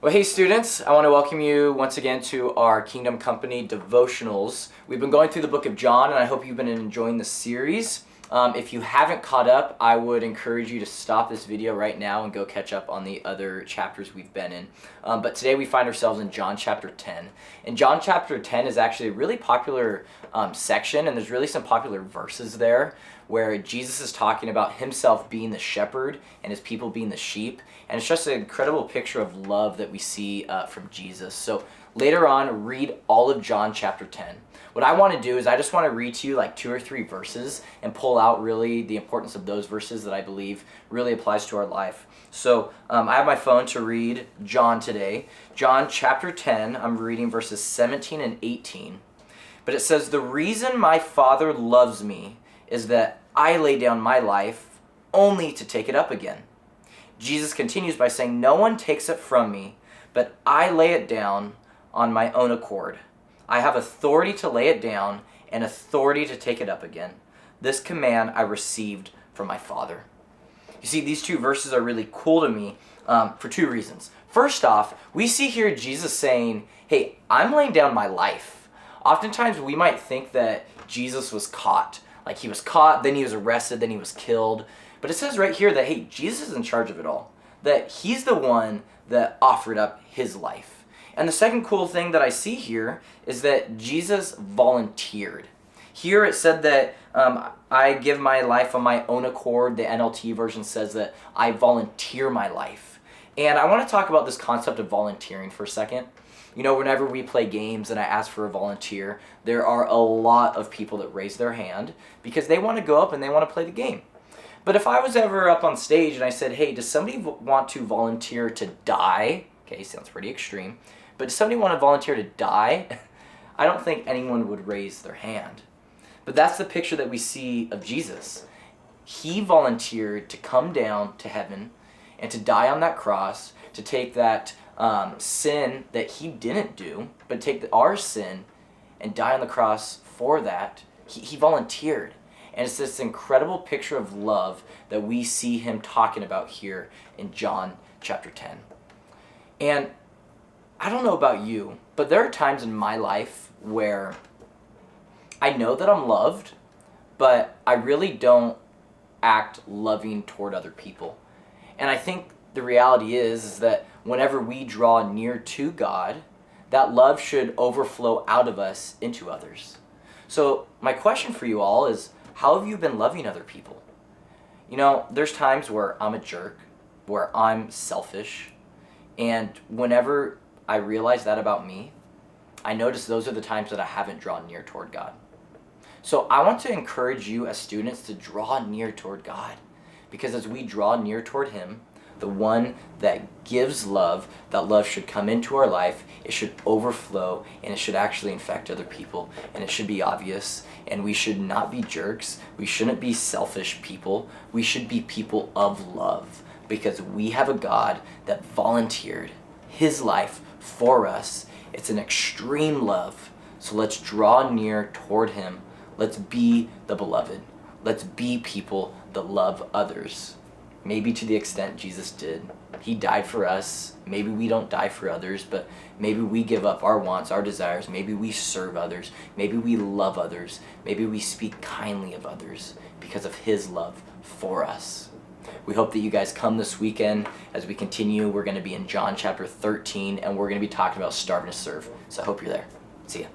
Well, hey students, I want to welcome you once again to our Kingdom Company devotionals. We've been going through the book of John, and I hope you've been enjoying the series. If you haven't caught up, I would encourage you to stop this video right now and go catch up on the other chapters we've been in. But today we find ourselves in John chapter 10. And John chapter 10 is actually a really popular section, and there's really some popular verses there where Jesus is talking about himself being the shepherd and his people being the sheep. And it's just an incredible picture of love that we see from Jesus. So later on, read all of John chapter 10. What I want to do is I just want to read to you like 2 or 3 verses and pull out really the importance of those verses that I believe really applies to our life. So I have my phone to read John today. John chapter 10, I'm reading verses 17 and 18. But it says, "The reason my Father loves me is that I lay down my life only to take it up again." Jesus continues by saying, "No one takes it from me, but I lay it down on my own accord. I have authority to lay it down and authority to take it up again. This command I received from my Father." You see, these 2 verses are really cool to me for 2 reasons. First off, we see here Jesus saying, hey, I'm laying down my life. Oftentimes we might think that Jesus was caught. Like he was caught, then he was arrested, then he was killed. But it says right here that, hey, Jesus is in charge of it all. That he's the one that offered up his life. And the second cool thing that I see here is that Jesus volunteered. Here it said that I give my life on my own accord. The NLT version says that I volunteer my life. And I want to talk about this concept of volunteering for a second. You know, whenever we play games and I ask for a volunteer, there are a lot of people that raise their hand because they want to go up and they want to play the game. But if I was ever up on stage and I said, hey, does somebody want to volunteer to die? Okay, sounds pretty extreme. But does somebody want to volunteer to die? I don't think anyone would raise their hand. But that's the picture that we see of Jesus. He volunteered to come down to heaven and to die on that cross, to take that sin that he didn't do, but take our sin and die on the cross for that. He volunteered. And it's this incredible picture of love that we see him talking about here in John chapter 10. And I don't know about you, but there are times in my life where I know that I'm loved, but I really don't act loving toward other people. And I think the reality is that whenever we draw near to God, that love should overflow out of us into others. So my question for you all is, how have you been loving other people? You know, there's times where I'm a jerk, where I'm selfish, and whenever I realize that about me, I notice those are the times that I haven't drawn near toward God. So I want to encourage you as students to draw near toward God, because as we draw near toward him, the one that gives love, that love should come into our life, it should overflow, and it should actually infect other people, and it should be obvious, and we should not be jerks, we shouldn't be selfish people, we should be people of love, because we have a God that volunteered his life for us. It's an extreme love, so let's draw near toward him. Let's be the beloved. Let's be people that love others. Maybe to the extent Jesus did. He died for us. Maybe we don't die for others, but maybe we give up our wants, our desires. Maybe we serve others. Maybe we love others. Maybe we speak kindly of others because of his love for us. We hope that you guys come this weekend. As we continue, we're going to be in John chapter 13, and we're going to be talking about starving to serve. So I hope you're there. See ya.